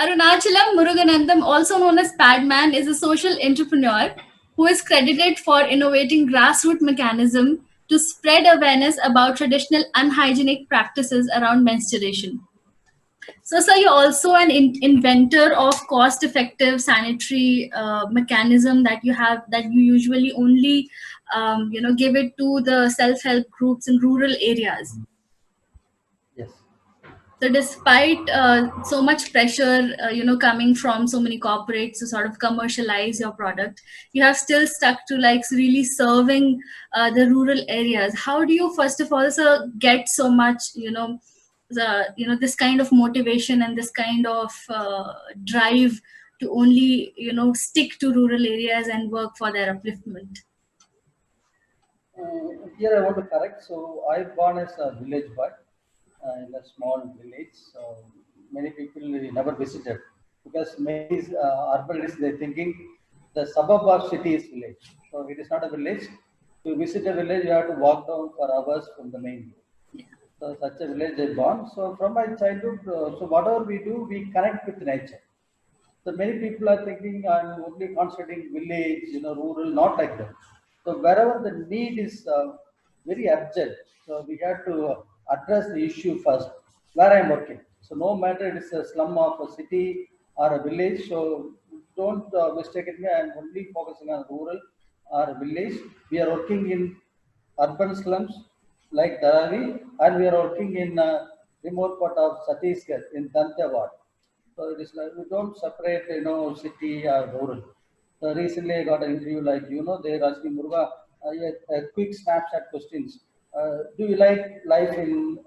Arunachalam Muruganandam, also known as Padman, is a social entrepreneur who is credited for innovating grassroots mechanism to spread awareness about traditional unhygienic practices around menstruation. So, sir, you're also an inventor of cost-effective sanitary mechanism that you have that you usually only, give it to the self-help groups in rural areas. Yes. So despite so much pressure, coming from so many corporates to sort of commercialize your product, you have still stuck to like really serving the rural areas. How do you first of all get so much, this kind of motivation and this kind of drive to only, stick to rural areas and work for their upliftment? Here I want to correct. So I born as a village boy in a small village. So many people never visited because many urbanists they're thinking the suburb of city is village. So it is not a village. To visit a village, you have to walk down for hours from the main road. So such a village I born. So from my childhood, so whatever we do, we connect with nature. So many people are thinking I'm only concentrating village, rural, not like that. So wherever the need is very urgent, so we have to address the issue first. Where I'm working, so no matter it is a slum of a city or a village, so don't mistake me. I'm only focusing on rural or village. We are working in urban slums like Dharavi, and we are working in remote part of Chhattisgarh in Dantewad. So it is like we don't separate, city or rural. So recently I got an interview like, they're asking Muruga, a quick snapshot questions. Do you like life in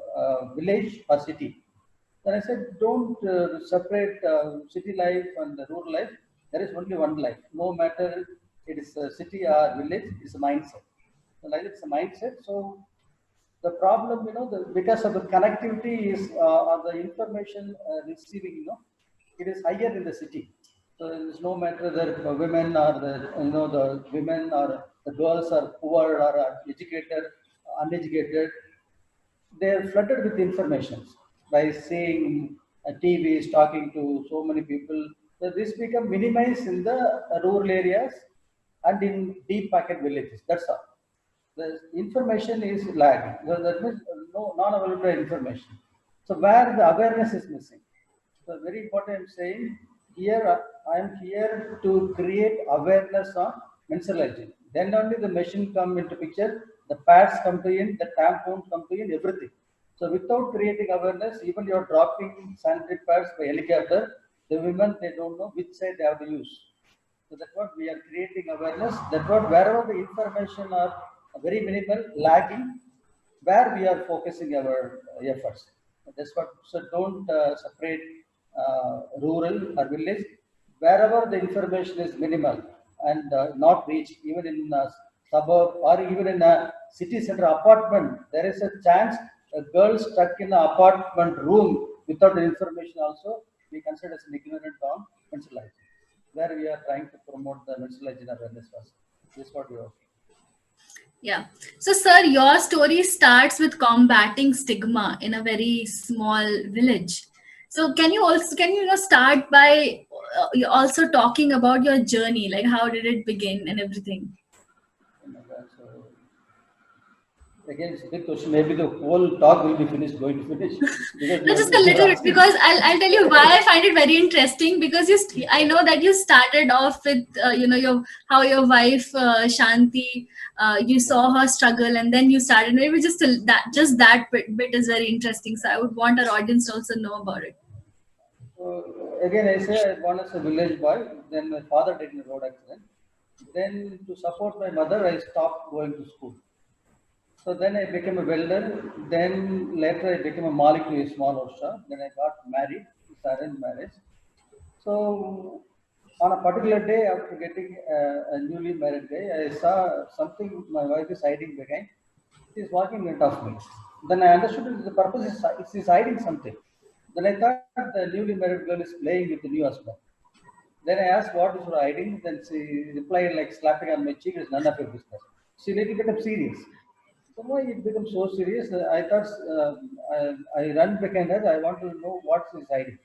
village or city? Then I said, don't separate city life and the rural life. There is only one life. No matter it is a city or village, it's a mindset. So like it's a mindset. So the problem, because of the connectivity is or the information receiving, it is higher in the city. So it is no matter the women or the women or the girls are poor or are educated, uneducated, they are flooded with information by seeing TVs, talking to so many people. So this become minimized in the rural areas and in deep packet villages. That's all. The information is lagging. So that means no non-available information. So where the awareness is missing. So very important I'm saying here I am here to create awareness on menstrual hygiene. Then only the machine come into picture, the pads come to in, the tampons come to in, everything. So without creating awareness, even you're dropping sanitary pads by helicopter, the women they don't know which side they have to use. So that's what we are creating awareness. That's what wherever the information are very minimal, lagging, where we are focusing our efforts. That's what. So don't separate rural or village. Wherever the information is minimal and not reached, even in a suburb or even in a city center apartment, there is a chance a girl stuck in an apartment room without the information also we consider as an ignorant on mental life where we are trying to promote the mental hygiene awareness first. This is what we are. Yeah. So, sir, your story starts with combating stigma in a very small village. So, can you start by also talking about your journey, like how did it begin and everything? Oh my God. So again, it's a big question. Maybe the whole talk will be finished, going to finish because No, you're, just a you're little bit, asking. because I'll tell you why I find it very interesting, because I know that you started off with your how your wife Shanti, you Yeah. saw her struggle and then you started. Maybe just that bit is very interesting. So I would want our audience to also know about it. So again, I say I born as a village boy. Then my father died in a road accident. Then to support my mother, I stopped going to school. So then I became a welder. Then later I became a malik to a small workshop. Then I got married. It's arranged marriage. So on a particular day after getting a newly married day, I saw something my wife is hiding behind. She is walking in front of me. Then I understood that the purpose is she's hiding something. Then I thought the newly married girl is playing with the new husband. Then I asked what is her hiding. Then she replied like slapping on my cheek, it's none of your business. She little bit of serious. So why it becomes so serious? I thought I run behind her. I want to know what she's hiding.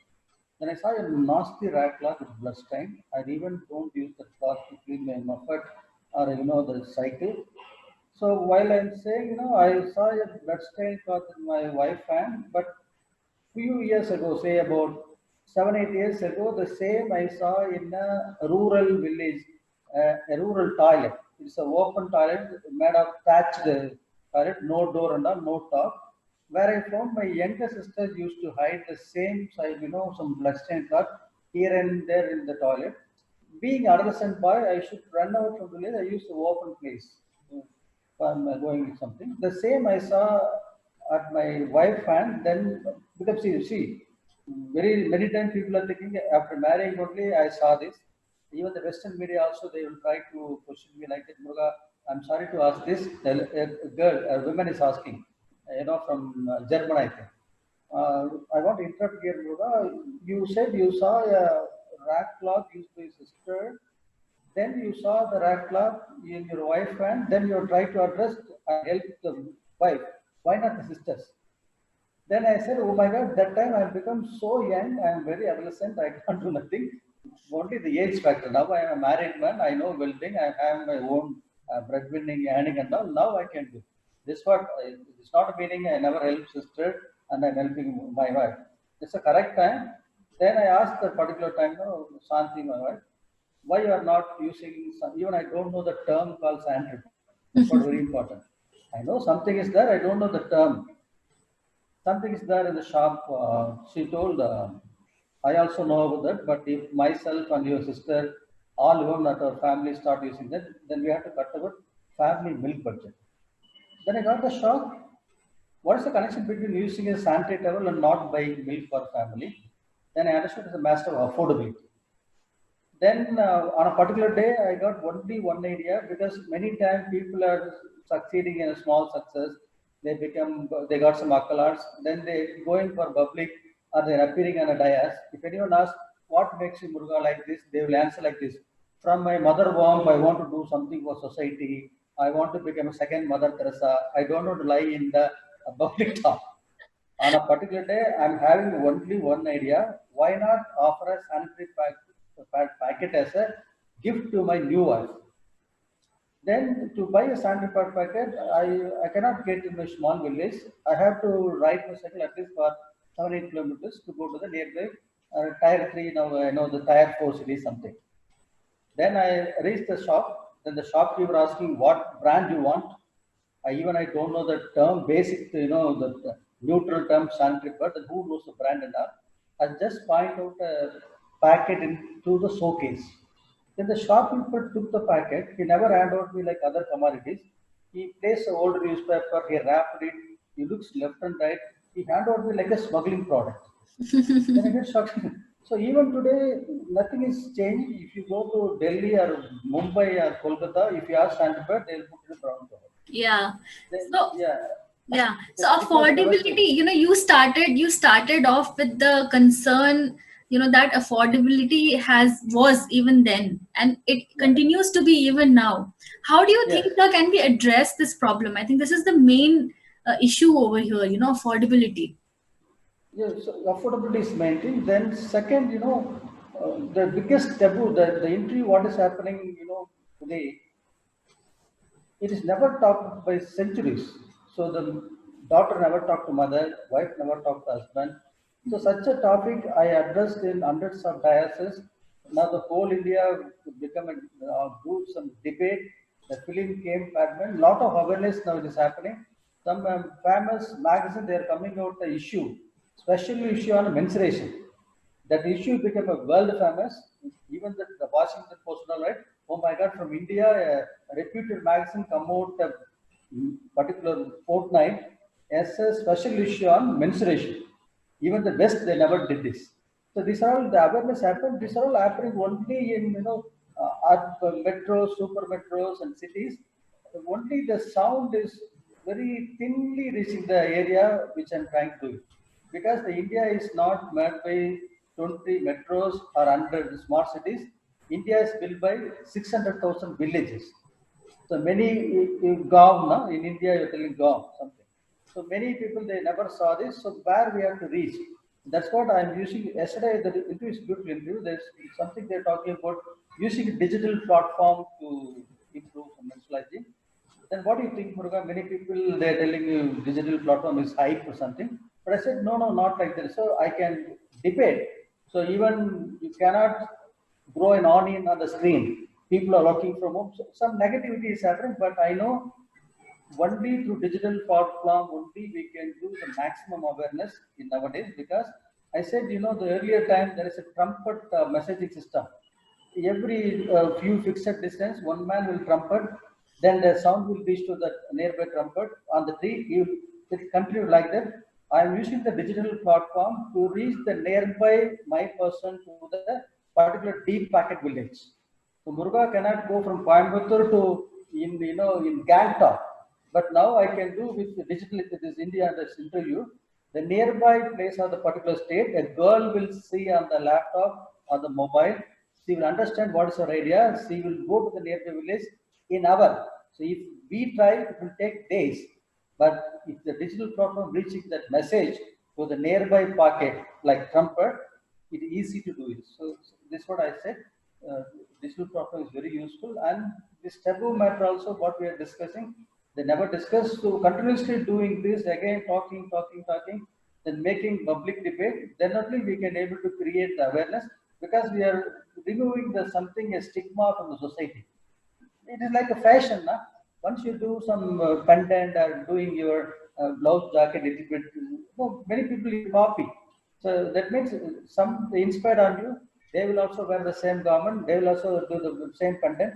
Then I saw a nasty rat cloth with blood stain. I even don't use the cloth to clean my muffet or the cycle. So while I'm saying, I saw a blood stain cloth in my wife hand, but few years ago, say about 7, 8 years ago, the same I saw in a rural village, a rural toilet. It's an open toilet made of thatched toilet, no door and all, no top. Where I found my younger sister used to hide the same size, some bloodstained cloth here and there in the toilet. Being adolescent boy, I should run out from the village. I used to open place. I'm going with something. The same I saw at my wife hand. Then because see, very many times people are thinking after marrying only I saw this. Even the Western media also they will try to question me like that. Muruga, I'm sorry to ask this. A girl, a woman is asking, from German, I think. I want to interrupt here, Muruga. You said you saw a rat cloth used by your sister, then you saw the rat cloth in your wife hand, then you try to address and help the wife. Why not the sisters? Then I said, oh my God, that time I have become so young, I am very adolescent, I can't do nothing. Only the age factor. Now I am a married man, I know welding, I have my own breadwinning, earning and all. Now I can do. This what, it's not meaning I never help sister and I'm helping my wife. It's a correct time. Then I asked the particular time, Santi, my wife, why you are not using some, even I don't know the term called sandpaper. That's what very important. I know something is there, I don't know the term. Something is there in the shop. She told, I also know about that, but if myself and your sister, all women at our family start using that, then we have to cut our family milk budget. Then I got the shock. What is the connection between using a sanitary towel and not buying milk for family? Then I understood it's a matter of affordability. Then on a particular day, I got only one idea because many times people are succeeding in a small success. They got some accolades. Then they going for public or they're appearing on a dais. If anyone asks what makes you Muruga like this, they will answer like this. From my mother womb, I want to do something for society. I want to become a second Mother Teresa. I don't want to lie in the public talk. On a particular day, I'm having only one idea. Why not offer a sanitary packet as a gift to my new wife? Then to buy a sanitary pad packet, I cannot get in a small village. I have to ride my cycle at least for 7, 8 kilometers to go to the nearby tier 3, I know the tier 4 city something. Then I reached the shop. Then the shopkeeper asking what brand you want. I don't know the term, basic, the neutral term sanitary pad, and who knows the brand and all. I just point out a packet into the showcase. Then the shopkeeper took the packet. He never handed out me like other commodities. He placed an old newspaper. He wrapped it. He looks left and right. He handed out me like a smuggling product. Then I get shocked. So even today, nothing is changed. If you go to Delhi or Mumbai or Kolkata, if you ask sanitary pad, they'll put it in brown cover. Yeah. Then, So yeah, yeah. So it was never affordability, changed. you started off with the concern, that affordability was even then, and it Yeah, continues to be even now. How do you yes. think that can we address this problem? I think this is the main issue over here, affordability. Yeah, so affordability is main thing. Then second, the biggest taboo, the entry, what is happening, today, it is never talked by centuries. So the daughter never talked to mother, wife never talked to husband. So such a topic I addressed in hundreds of dioceses. Now the whole India become a do some debate. The film came advent. Lot of awareness now it is happening. Some famous magazine they are coming out the issue, special issue on menstruation. That issue became a world famous. Even the Washington Post, all right? Oh my God! From India, a reputed magazine come out a particular fortnight as a special issue on menstruation. Even the West, they never did this. So these are all the awareness happened. These are all happening only in at metros, super metros, and cities. Only the sound is very thinly reaching the area which I'm trying to do. Because the India is not made by 20 metros or 100 smart cities. India is built by 600,000 villages. So many gaon, na? In India you're telling gaon something. So many people they never saw this. So where we have to reach? That's what I'm using. Yesterday, the interview is beautiful interview. There's something they're talking about using a digital platform to improve mental hygiene. Then what do you think, Muruga? Many people they're telling you digital platform is hype or something. But I said, no, no, not like that. So I can debate. So even you cannot grow an onion on the screen. People are working from home. So some negativity is happening, but I know only through digital platform only we can do the maximum awareness in nowadays, because I said, the earlier time there is a trumpet messaging system. Every few fixed distance one man will trumpet, then the sound will reach to the nearby trumpet on the tree. You will continue like that. I am using the digital platform to reach the nearby my person to the particular deep packet village. So Muruga cannot go from Coimbatore to in Gangtok, but now I can do with the digital, this India this interview, the nearby place of the particular state, a girl will see on the laptop or the mobile, she will understand what is her idea, she will go to the nearby village in hour. So if we try, it will take days. But if the digital platform reaching that message to the nearby pocket like trumpet, it is easy to do it. So this is what I said. Digital platform is very useful, and this taboo matter also what we are discussing. They never discuss. So continuously doing this again, talking, then making public debate. Then only we can able to create the awareness, because we are removing the something a stigma from the society. It is like a fashion. Na? Once you do some content or doing your blouse jacket, many people you copy. So that means some they inspired on you. They will also wear the same garment. They will also do the same content.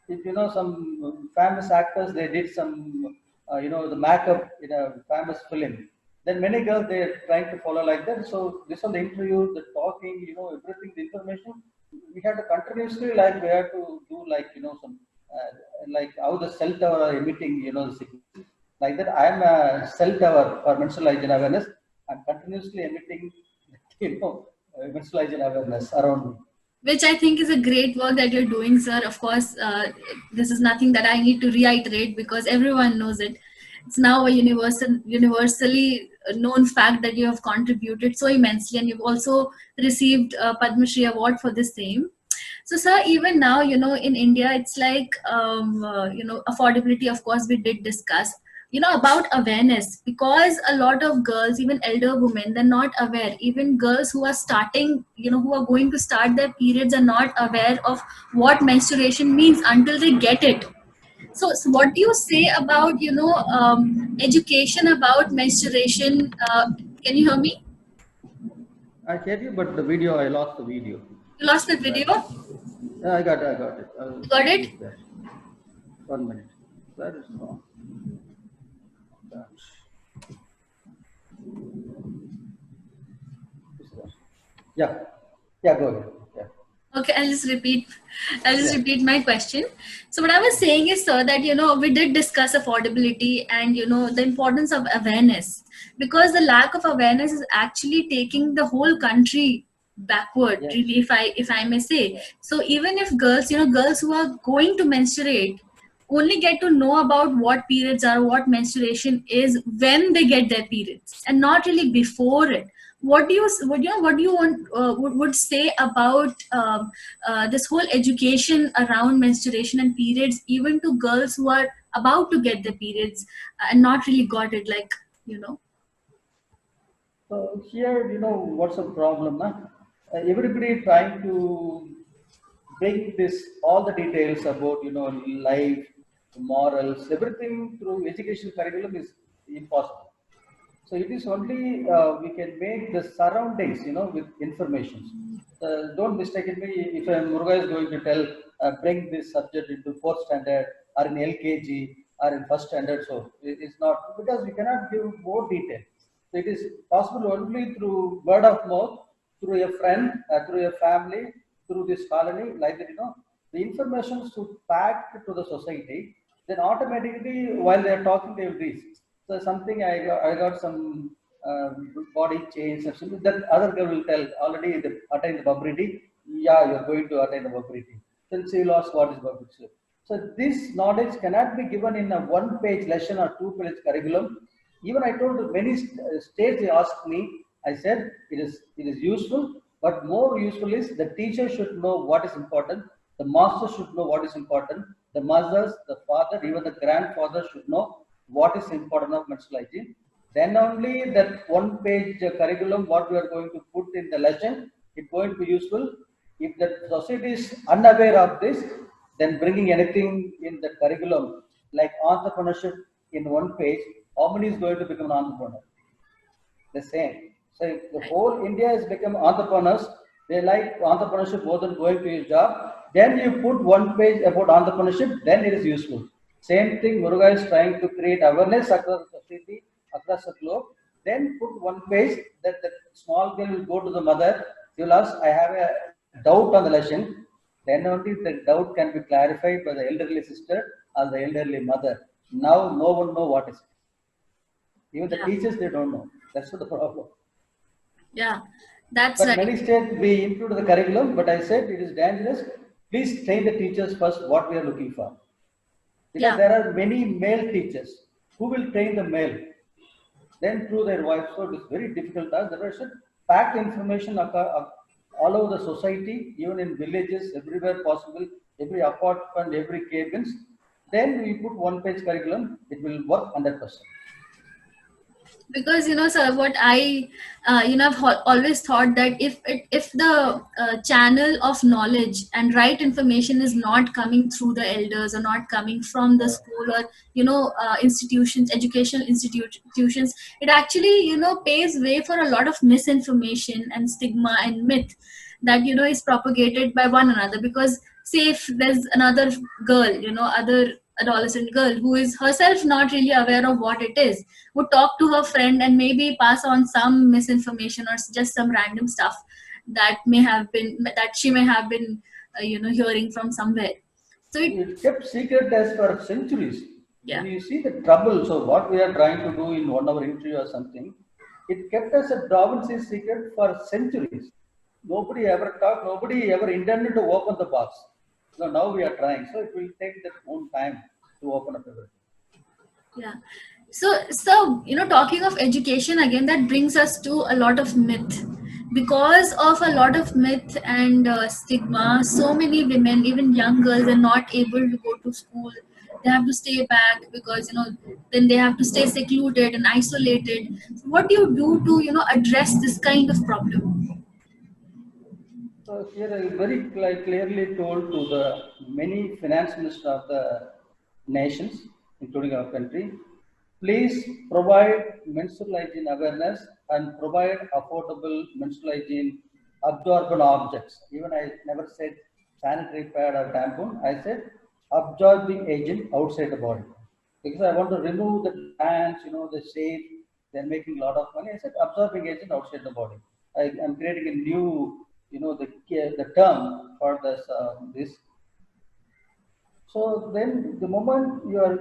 If some famous actors, they did some the makeup in a famous film. Then many girls they are trying to follow like that. So this on the interview, the talking, everything, the information. We have to continuously like we have to do like some like how the cell tower are emitting, the signal. Like that, I am a cell tower for mental hygiene awareness. I'm continuously emitting, mental hygiene awareness around me. Which I think is a great work that you're doing, sir. Of course, this is nothing that I need to reiterate because everyone knows it. It's now a universally known fact that you have contributed so immensely, and you've also received a Padma Shri award for the same. So, sir, even now, in India, it's like, affordability, of course, we did discuss, about awareness, because a lot of girls, even elder women, they're not aware. Even girls who are starting, who are going to start their periods are not aware of what menstruation means until they get it. So what do you say about, education about menstruation? Can you hear me? I hear you, but the video, I lost the video. You lost the video? Yeah, I got it. Got it? 1 minute. That is wrong. Yeah, go ahead. Yeah. Okay, I'll just repeat my question. So what I was saying is, sir, that we did discuss affordability and the importance of awareness, because the lack of awareness is actually taking the whole country backward, Yes. really, if I may say. So even if girls who are going to menstruate only get to know about what periods are, what menstruation is when they get their periods, and not really before it. What do you want would say about this whole education around menstruation and periods, even to girls who are about to get their periods and not really got it, So here, what's the problem? Nah? Everybody trying to bring this all the details about life, morals, everything through education curriculum is impossible. So it is only we can make the surroundings, with information. Don't mistake me if Muruga is going to tell, bring this subject into fourth standard or in LKG or in first standard. So it's not, because we cannot give more detail. So it is possible only through word of mouth, through a friend, through a family, through this colony, like that. The information should pack to the society. Then automatically, while they are talking, they will reach. So something I got some body change or something, that other girl will tell already they attain the puberty. Yeah, you're going to attain the puberty. Then she will ask what is puberty. So this knowledge cannot be given in a one-page lesson or two-page curriculum. Even I told many states they asked me, I said it is useful, but more useful is the teacher should know what is important, the master should know what is important, the mothers, the father, even the grandfather should know what is important of menstrual hygiene. Then only that one page curriculum what we are going to put in the lesson, it's going to be useful. If the society is unaware of this, then bringing anything in the curriculum like entrepreneurship in one page, how many is going to become an entrepreneur? The same. So if the whole India has become entrepreneurs, they like entrepreneurship more than going to your job. Then you put one page about entrepreneurship, then it is useful. Same thing, Muruga is trying to create awareness across the society, across the globe. Then put one page that the small girl will go to the mother. She will ask, I have a doubt on the lesson. Then only the doubt can be clarified by the elderly sister or the elderly mother. Now no one know what is it. Even the Yeah. teachers, they don't know. That's what the problem. Yeah, that's But right. many states we include the curriculum, but I said it is dangerous. Please train the teachers first what we are looking for. Because Yeah. there are many male teachers who will train the male, then through their wives. So it is very difficult task. There is packed information all over the society, even in villages, everywhere possible, every apartment, every cabins. Then we put one page curriculum, it will work 100%. Because sir, what I I've always thought that if the channel of knowledge and right information is not coming through the elders or not coming from the school or institutions, educational institutions, it actually paves way for a lot of misinformation and stigma and myth that is propagated by one another. Because say if there's another girl, other adolescent girl who is herself not really aware of what it is, would talk to her friend and maybe pass on some misinformation or just some random stuff that she may have been hearing from somewhere. So It kept secret as for centuries. When yeah you see the trouble, so what we are trying to do in 1 hour interview or something, it kept as a province's secret for centuries. Nobody ever talked, nobody ever intended to open the box. So now we are trying. So it will take that own time to open up everything. yeah so talking of education again, that brings us to a lot of myth. Because of a lot of myth and stigma, so many women, even young girls, are not able to go to school. They have to stay back because then they have to stay secluded and isolated. So what do you do to address this kind of problem? So here I very clearly told to the many finance ministers of the nations, including our country, please provide menstrual hygiene awareness and provide affordable menstrual hygiene absorbent objects. Even I never said sanitary pad or tampon. I said absorbing agent outside the body. Because I want to remove the pants, the shape, they're making a lot of money. I said absorbing agent outside the body. I am creating a new, the term for this. So then the moment you are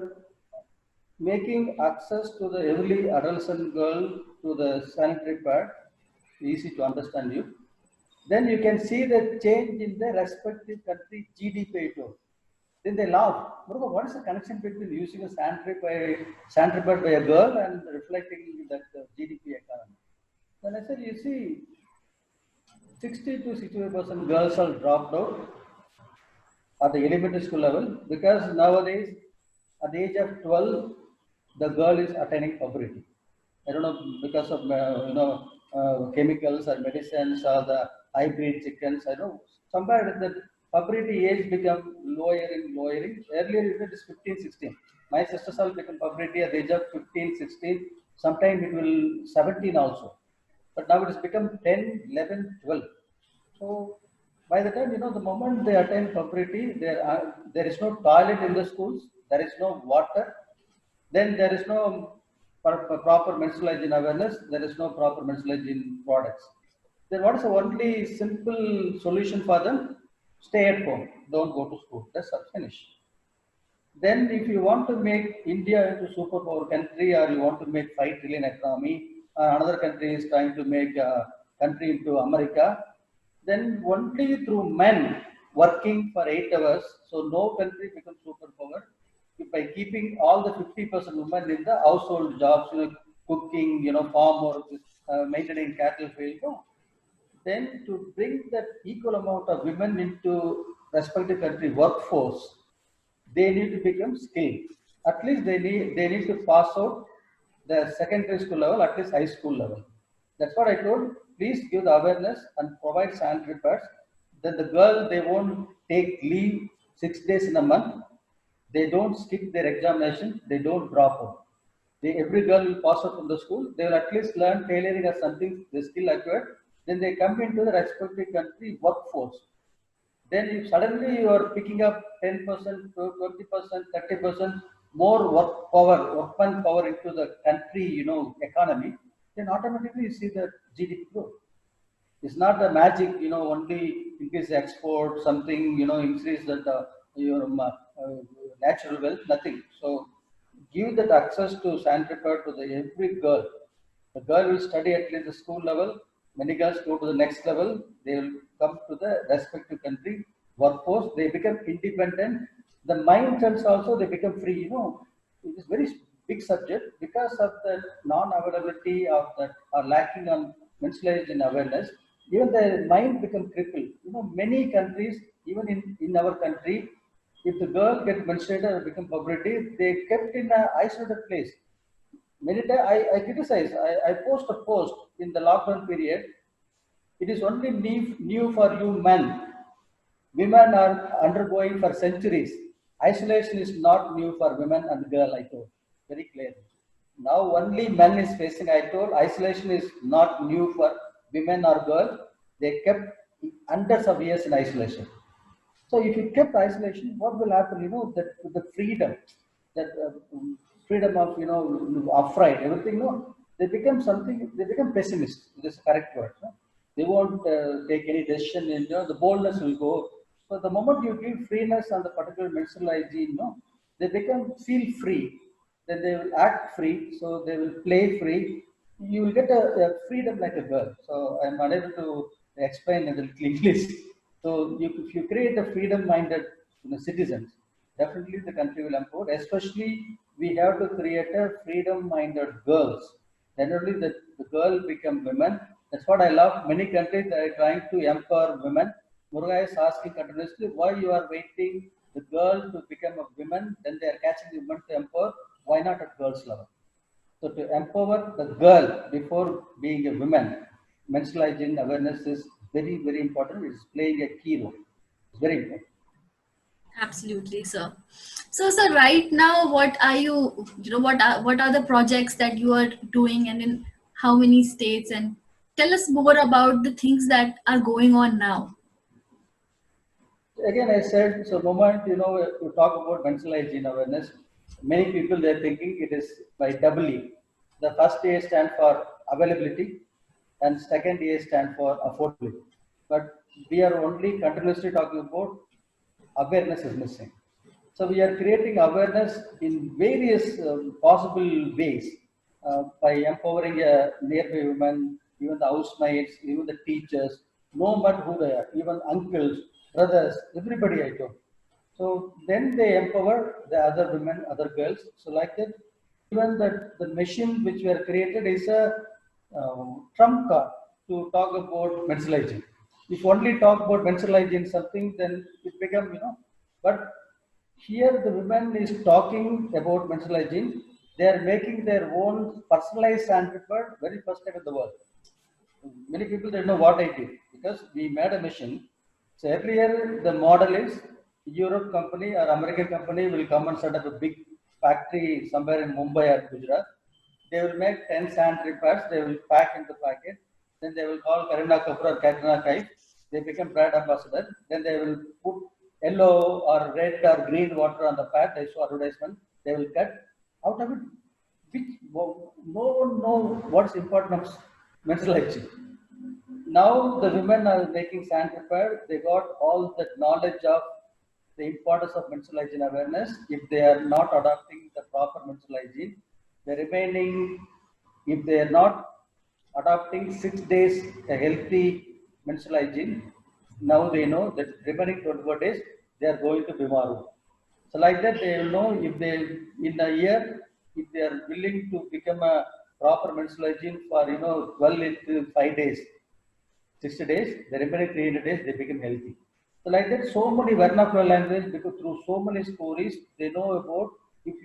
making access to the every adolescent girl to the sanitary pad, easy to understand you, then you can see the change in the respective country GDP too. Then they laugh. What is the connection between using a sanitary pad by a girl and reflecting that GDP economy? Then I said, you see, 60 to 65% girls are dropped out at the elementary school level because nowadays at the age of 12 the girl is attaining puberty. I don't know, because of chemicals or medicines or the hybrid chickens. I don't know, somewhere the puberty age become lowering. Earlier it is 15, 16. My sisters all become puberty at the age of 15, 16. Sometimes it will 17 also, but now it has become 10, 11, 12. So by the time, the moment they attain puberty, there is no toilet in the schools, there is no water, then there is no proper menstrual hygiene awareness, there is no proper menstrual hygiene products. Then what is the only simple solution for them? Stay at home, don't go to school. That's finish. Then if you want to make India into superpower country or you want to make 5 trillion economy, another country is trying to make a country into America, then only through men working for 8 hours, so no country becomes superpower. By keeping all the 50% women in the household jobs, cooking, farm work, maintaining cattle field. No. Then to bring that equal amount of women into respective country workforce, they need to become skilled. At least they need to pass out the secondary school level, at least high school level. That's what I told. Please give the awareness and provide sanitary pads. Then the girl, they won't take leave 6 days in a month. They don't skip their examination. They don't drop out. Every girl will pass out from the school. They will at least learn tailoring or something. They skill acquired. Then they come into the respective country workforce. Then if suddenly you are picking up 10%, 20%, 30% more workman power into the country, economy, then automatically you see the GDP growth. It's not the magic, only increase export, something, increase your natural wealth, nothing. So give that access to sanitary pad to every girl. The girl will study at least the school level. Many girls go to the next level. They will come to the respective country workforce. They become independent. The mindsets also they become free. It is very big subject because of the non-availability of that or lacking on menstruation awareness. Even the mind become crippled. Many countries, even in our country, if the girl get menstruated or become puberty, they kept in an isolated place. Many times I criticize, I post a post in the lockdown period. It is only new for you men. Women are undergoing for centuries. Isolation is not new for women and girl, I told very clearly. Now only men is facing, I told isolation is not new for women or girl. They kept hundreds of years in isolation. So if you kept isolation, what will happen? That the freedom, that freedom of upright, everything. No, they become something. They become pessimist. This is the correct word. No? They won't take any decision. The boldness will go. So the moment you give freeness on the particular menstrual hygiene, they become feel free. Then they will act free. So they will play free. You will get a freedom like a girl. So I'm unable to explain in the English. So if you create a freedom-minded citizens, definitely the country will improve. Especially we have to create a freedom-minded girls. Then only the girl become women. That's what I love. Many countries are trying to empower women. Muruga is asking continuously why you are waiting the girl to become a woman, then they are catching the women to empower. Why not at girls level? So to empower the girl before being a woman, menstrual hygiene awareness is very, very important. It's playing a key role. It's very important. Absolutely, sir. So, sir, right now, what are what are the projects that you are doing, and in how many states? And tell us more about the things that are going on now. Again, I said, so moment, you talk about menstrual hygiene awareness, many people they're thinking it is by doubly. The first A stand for availability and second A stand for affordability. But we are only continuously talking about awareness is missing. So we are creating awareness in various possible ways by empowering nearby women, even the housemaids, even the teachers, no matter who they are, even uncles, brothers, everybody I told. So then they empower the other women, other girls. So like that, even the machine which we are created is a trump card to talk about menstrual hygiene. If only talk about menstrual hygiene something, then it become But here the women is talking about menstrual hygiene. They are making their own personalized sanitary pad very first time in the world. Many people don't know what I did because we made a machine. So earlier the model is Europe company or American company will come and set up a big factory somewhere in Mumbai or Gujarat. They will make 10 sanitary pads, they will pack in the packet, then they will call Kareena Kapoor or Katrina Kaif, they become brand ambassador, then they will put yellow or red or green water on the pad, they show advertisement, they will cut out of it, which no one know what's important of menstrual hygiene. Now the women are making sanitary pad, they got all the knowledge of the importance of menstrual hygiene awareness. If they are not adopting the proper menstrual hygiene, the remaining, if they are not adopting 6 days a healthy menstrual hygiene, now they know that remaining 24 days they are going to Bimaru. So like that they will know if they in a year, if they are willing to become a proper menstrual hygiene for 12 to 5 days, 60 days, the remaining 300 days they become healthy. So like that, so many vernacular language, because through so many stories they know about, if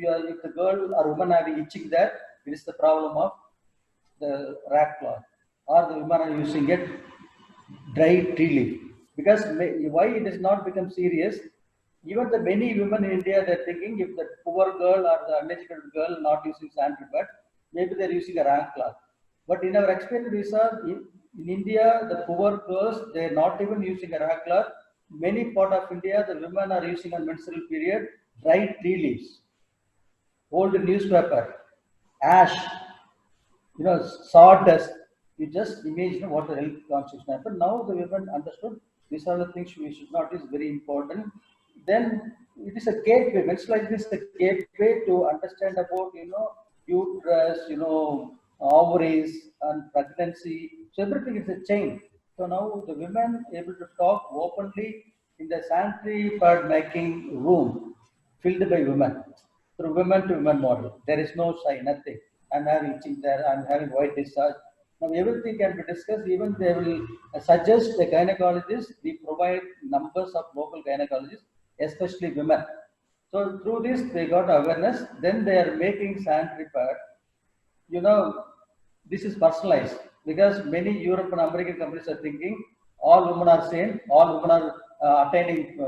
the girl or woman having itching there, it is the problem of the rat cloth, or the women are using it dry tea leaf. Because why it has not become serious? Even the many women in India, they're thinking if the poor girl or the uneducated girl not using sanitary pad, maybe they're using a rank cloth. But in our experience, we saw in India, the poor girls, they're not even using a rank cloth. Many part of India, the women are using on menstrual period dry tea leaves, old newspaper, ash, sawdust. You just imagine what the health conscious man. But now the women understood these are the things we should not is very important. Then it is a gateway. Menstruation is a gateway to understand about uterus, ovaries and pregnancy. So everything is a chain. So now the women able to talk openly in the sanitary pad making room filled by women through women to women model. There is no sign, nothing. I'm having itching there, I'm having white discharge. Now everything can be discussed. Even they will suggest the gynecologist. We provide numbers of local gynecologists, especially women. So through this, they got awareness. Then they are making sanitary pad. You know, this is personalized because many European American companies are thinking all women are same, all women are attaining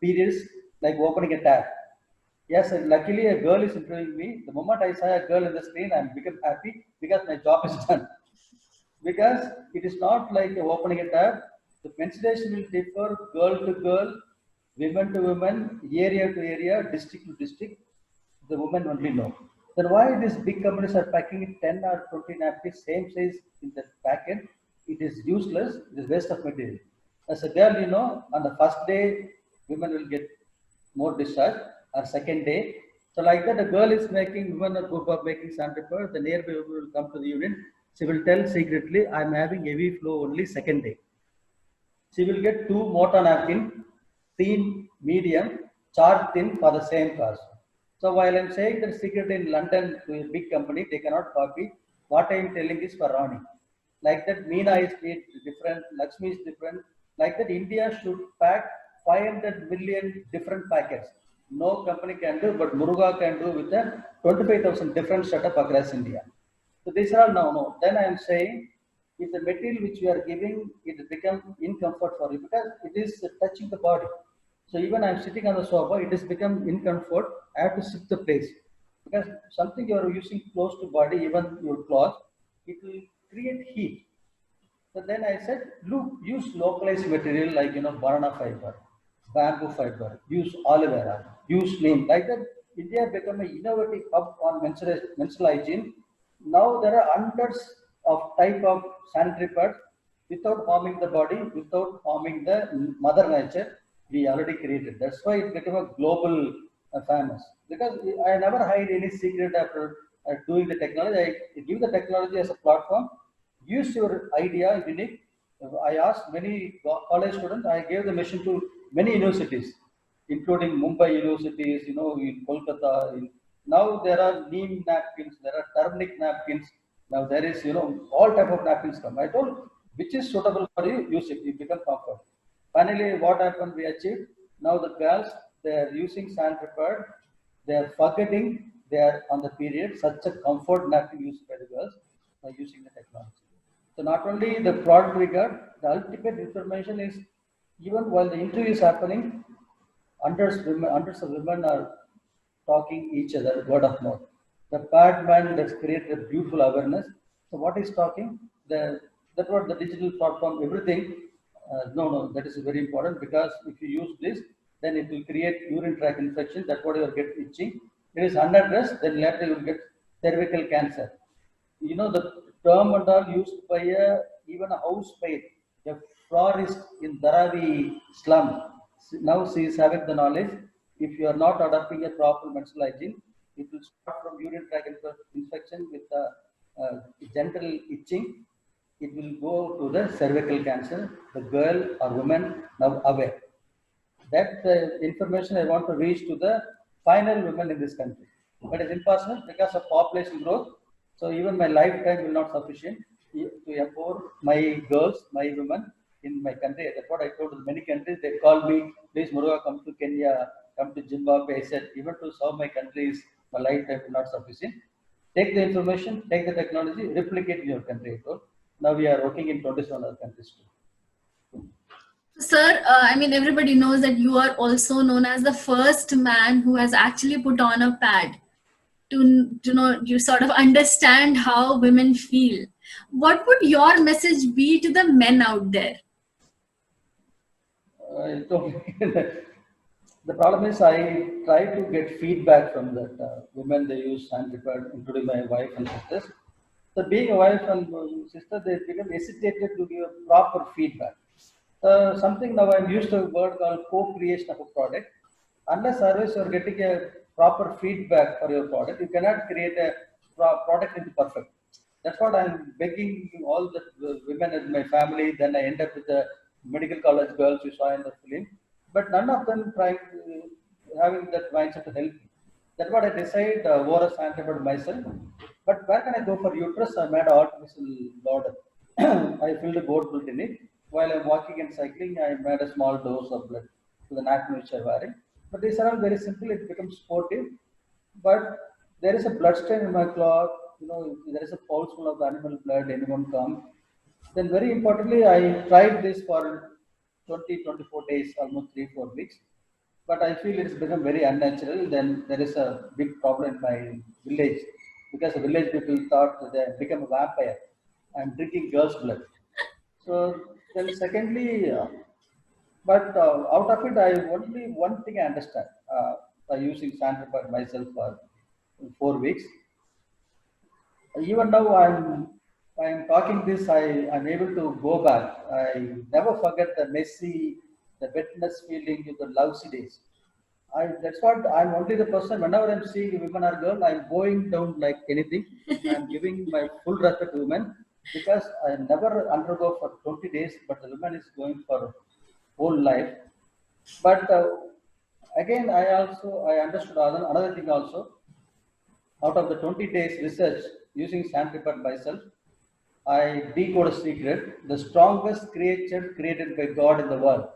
periods like opening a tap. Yes, and luckily a girl is interviewing me. The moment I saw a girl in the screen, I become happy because my job is done. Because it is not like opening a tab. The menstruation will differ girl to girl, women to women, area to area, district to district. The women only know. Then why these big companies are packing 10 or 20 napkins, same size in the packet? It is useless. It is waste of material. As a girl, on the first day, women will get more discharge, or second day. So like that, a girl is making, women are good for making sanitary, the nearby woman will come to the unit. She will tell secretly, I'm having heavy flow only second day. She will get 2 motor napkin, thin, medium, charge thin for the same cost. So while I'm saying that secret in London to a big company, they cannot copy. What I am telling is for Ronnie. Like that, Meena is different, Lakshmi is different. Like that, India should pack 500 million different packets. No company can do, but Muruga can do with a 25,000 different setup across India. So these are all no. Then I am saying, if the material which we are giving, it become incomfort for you because it is touching the body. So even I'm sitting on the sofa, it has become incomfort. I have to shift the place because something you are using close to body, even your cloth, it will create heat. So then I said, look, use localized material like banana fiber, bamboo fiber, use aloe vera, use neem. Like that, India become an innovative hub on menstrual hygiene. Now there are hundreds of type of sanitary pads without harming the body, without harming the mother nature. We already created. That's why it became a global famous. Because I never hide any secret after doing the technology. I give the technology as a platform. Use your idea, unique. I asked many college students. I gave the mission to many universities, including Mumbai universities. In Kolkata. Now there are neem napkins. There are turmeric napkins. Now there is all type of napkins come. I told which is suitable for you. Use it. You become comfort. Finally, what happened? We achieved. Now the girls they are using sanitary pad. They are forgetting they are on the period. Such a comfort napkin used by the girls by using the technology. So not only the product regard, the ultimate information is even while the interview is happening, hundreds of women are talking each other word of mouth. The pad man has created a beautiful awareness. So what is talking? That what the digital platform, everything. No, that is very important because if you use this, then it will create urine tract infection. That's what you will get itching. It is unaddressed, then later you will get cervical cancer. The term and all used by even a housemate, a florist in Dharavi slum. Now she is having the knowledge. If you are not adopting a proper menstrual hygiene, it will start from urine tract infection with gentle itching. It will go to the cervical cancer. The girl or woman now aware. That information I want to reach to the final women in this country. But it's impossible because of population growth. So even my lifetime will not sufficient to empower my girls, my women in my country. That's what I told many countries. They call me, please Muruga, come to Kenya, come to Zimbabwe. I said, even to serve my countries, my lifetime will not sufficient. Take the information, take the technology, replicate in your country. I told. Now we are working in 27 other countries too. Sir, I mean, everybody knows that you are also known as the first man who has actually put on a pad to know, you sort of understand how women feel. What would your message be to the men out there? The problem is I try to get feedback from that women they use hand-prepared, including my wife and sisters. So being a wife and sister, they become hesitated to give a proper feedback. Something now I'm used to a word called co-creation of a product. Unless always you're getting a proper feedback for your product, you cannot create a product into perfect. That's what I'm begging all the women in my family. Then I end up with the medical college girls you saw in the film, but none of them trying to, having that mindset to help me. That's what I decided over a sanctified myself. But where can I go for uterus? I made an artificial bladder. I filled a goat blood in it. While I'm walking and cycling, I made a small dose of blood to the napkin which I'm wearing. But these are all very simple. It becomes sportive. But there is a blood stain in my cloth. You know, there is a pulse full of the animal blood. Anyone come. Then very importantly, I tried this for 20, 24 days, almost 3, 4 weeks. But I feel it's become very unnatural. Then there is a big problem in my village because the village people thought that they become a vampire. I'm drinking girls' blood. So then secondly, out of it, I only one thing I understand by using Sandpaper myself for 4 weeks. Even now I'm talking this, I'm able to go back. I never forget the messy, the wetness feeling in the lousy days. That's what I'm only the person. Whenever I'm seeing a woman or girl, I'm going down like anything. I'm giving my full respect to women because I never undergo for 20 days, but the woman is going for whole life. But again, I understood another thing also. Out of the 20 days research using sandpaper myself, I decode a secret. The strongest creature created by God in the world.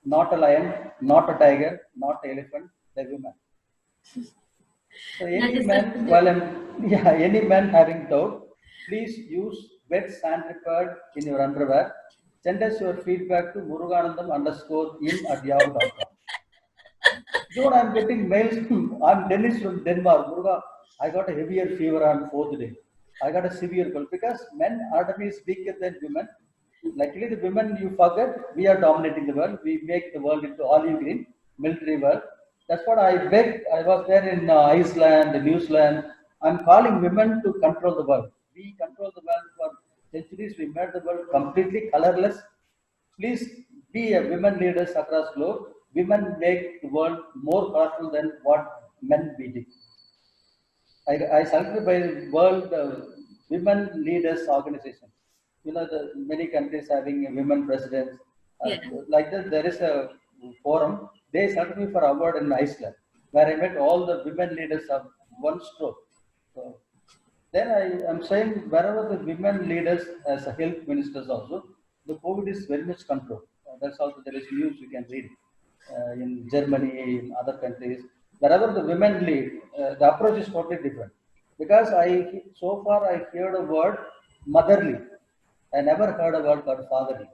Not a lion, not a tiger, not an elephant, the woman. So any man, any man having doubt, please use wet sandpaper in your underwear. Send us your feedback to muruganandam_in@yahoo.com. Dude, I'm getting mails. I'm Dennis from Denmark. Muruga, I got a heavier fever on 4th day. I got a severe cold because men anatomy is weaker than women. Luckily, the women you forget, we are dominating the world. We make the world into olive green, military world. That's what I begged. I was there in Iceland, New Zealand. I'm calling women to control the world. We control the world for centuries. We made the world completely colorless. Please be a women leaders across globe. Women make the world more powerful than what men we did. I selected by World Women Leaders Organization. You know, the many countries having women presidents. Like that, there is a forum. They selected me for award in Iceland, where I met all the women leaders of one stroke. So then I am saying wherever the women leaders as a health ministers also, the COVID is very much controlled. That's also there is news you can read in Germany, in other countries. Wherever the women lead, the approach is totally different. Because so far I heard a word motherly. I never heard a word called fatherly.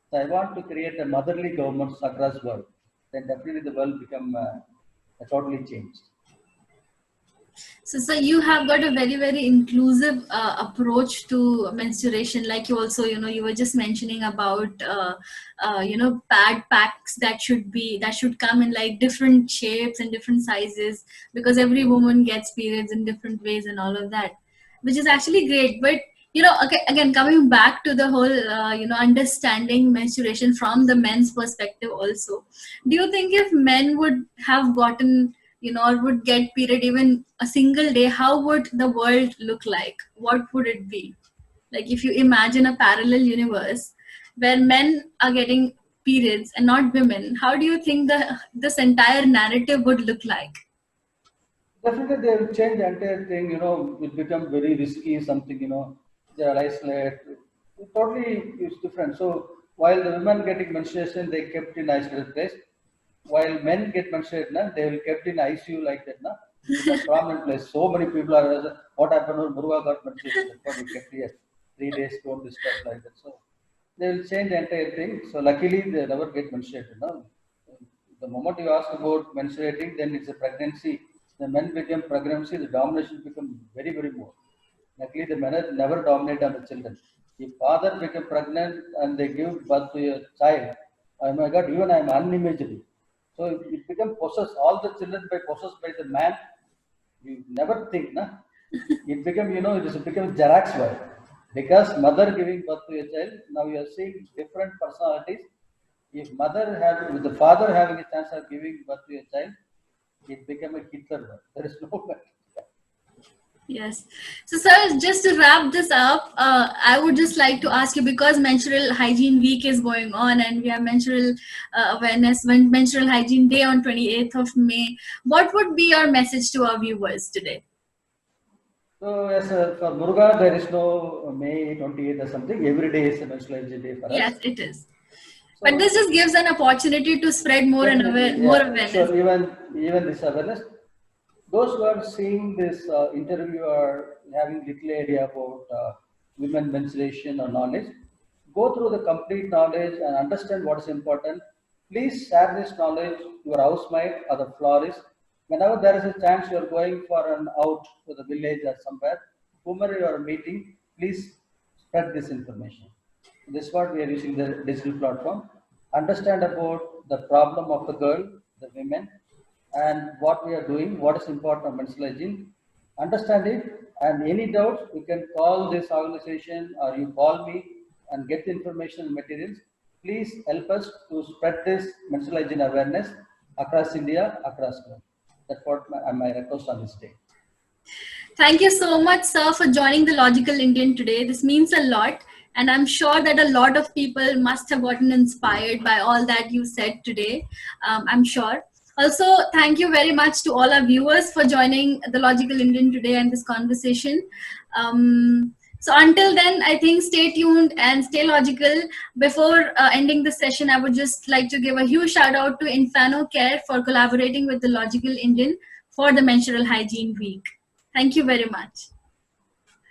So I want to create a motherly government across the world. Then definitely the world become totally changed. So you have got a very, very inclusive approach to menstruation. Like you also, you were just mentioning about, pad packs that should come in like different shapes and different sizes, because every woman gets periods in different ways and all of that, which is actually great. But okay, again, coming back to the whole, understanding menstruation from the men's perspective also, do you think if men would have gotten, or would get period even a single day, how would the world look like? What would it be? Like if you imagine a parallel universe where men are getting periods and not women, how do you think this entire narrative would look like? Definitely, they will change the entire thing. It become very risky. Something, they are isolated. It totally is different. So while the women getting menstruation, they kept in isolated place. While men get menstruation, na, they will kept in ICU like that, na, in a prominent place. So many people are. What happened when Muruga got menstruation? That's what we kept here. 3 days, don't disturb like that. So they will change the entire thing. So luckily, they never get menstruated. No? The moment you ask about menstruating, then it's a pregnancy. The men become pregnancy, the domination become very, very more. Luckily, the men never dominate on the children. If father become pregnant and they give birth to a child, oh my God, even I am unimaginable. So it become possessed. All the children by possessed by the man. You never think, na? It become, it is become Xerox world. Because mother giving birth to a child, now you are seeing different personalities. If with the father having a chance of giving birth to a child, it became a Hitler world. There is no Yes. So, sir, just to wrap this up, I would just like to ask you, because Menstrual Hygiene Week is going on and we have Menstrual Awareness, Menstrual Hygiene Day on 28th of May, what would be your message to our viewers today? So, yes, for Muruga, there is no May 28th or something. Every day is a menstrual hygiene day for us. Yes, it is. So, but this just gives an opportunity to spread more more awareness. Sure, even this awareness. Those who are seeing this interview are having little idea about women menstruation or knowledge. Go through the complete knowledge and understand what is important. Please share this knowledge to your housemate or the florist. Whenever there is a chance you are going for an out to the village or somewhere, whomever you are meeting, please spread this information. This is what we are using the digital platform. Understand about the problem of the girl, the women, and what we are doing, what is important of menstrual hygiene. Understand it, and any doubts, you can call this organization or you call me and get the information and materials. Please help us to spread this menstrual hygiene awareness across India, across the world. That's what my request on this day. Thank you so much, sir, for joining the Logical Indian today. This means a lot. And I'm sure that a lot of people must have gotten inspired by all that you said today. I'm sure. Also, thank you very much to all our viewers for joining the Logical Indian today and this conversation. So until then, I think stay tuned and stay logical. Before ending the session, I would just like to give a huge shout out to Infano Care for collaborating with the Logical Indian for the Menstrual Hygiene Week. Thank you very much.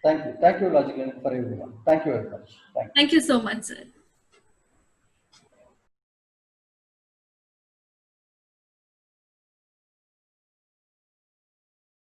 Thank you. Thank you, Logical, for everyone. Thank you very much. Thank you so much, sir.